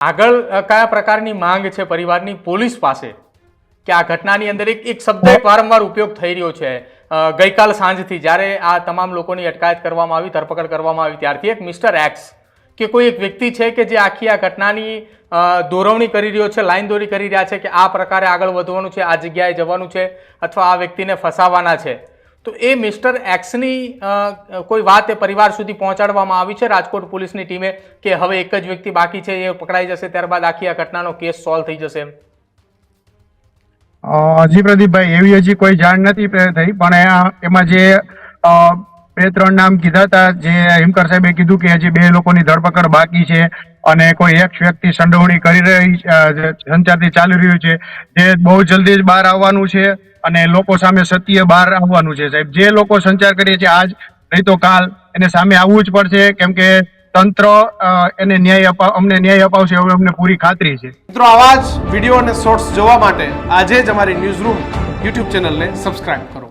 આગળ કયા પ્રકારની માંગ છે પરિવારની પોલીસ પાસે કે આ ઘટનાની અંદર એક શબ્દ વારંવાર ઉપયોગ થઈ રહ્યો છે ગઈકાલ સાંજથી જ્યારે આ તમામ લોકોની અટકાયત કરવામાં આવી, ધરપકડ કરવામાં આવી ત્યારથી એક મિસ્ટર એક્સ કે કોઈ એક વ્યક્તિ છે કે જે આખી આ ઘટનાની દોરવણી કરી રહ્યો છે, લાઈન દોરી કરી રહ્યા છે કે આ પ્રકારે આગળ વધવાનું છે, આ જગ્યાએ જવાનું છે અથવા આ વ્યક્તિને ફસાવાના છે. તો એ મિસ્ટર એક્સની કોઈ વાત એ પરિવાર સુધી પહોંચાડવામાં આવી છે રાજકોટ પોલીસની ટીમે કે હવે એક જ વ્યક્તિ બાકી છે, એ પકડાઈ જશે ત્યારબાદ આખી આ ઘટનાનો કેસ સોલ્વ થઈ જશે? હજી પ્રદીપભાઈ એવી હજી કોઈ જાણ નથી થઈ, પણ એમાં જે 2-3 નામ કીધા હતા, જે હિમકર સાહેબે કીધું કે હજી 2 લોકોની ધરપકડ બાકી છે અને કોઈ એક વ્યક્તિ સંડોવણી કરી રહી સંચારથી ચાલી રહ્યું છે, જે બહુ જલ્દી જ બહાર આવવાનું છે અને લોકો સામે સત્ય બહાર આવવાનું છે. સાહેબ, જે લોકો સંચાર કરીએ છીએ આજ નહીં તો કાલ એને સામે આવવું જ પડશે, કેમ કે તંત્ર એને અમને ન્યાય અપાવશે હવે અમને પૂરી ખાતરી છે. મિત્રો, આવા જ વિડીયો અને શોર્ટ્સ જોવા માટે આજે જ અમારી ન્યૂઝ રૂમ યુટ્યુબ ચેનલને સબસ્ક્રાઇબ કરો.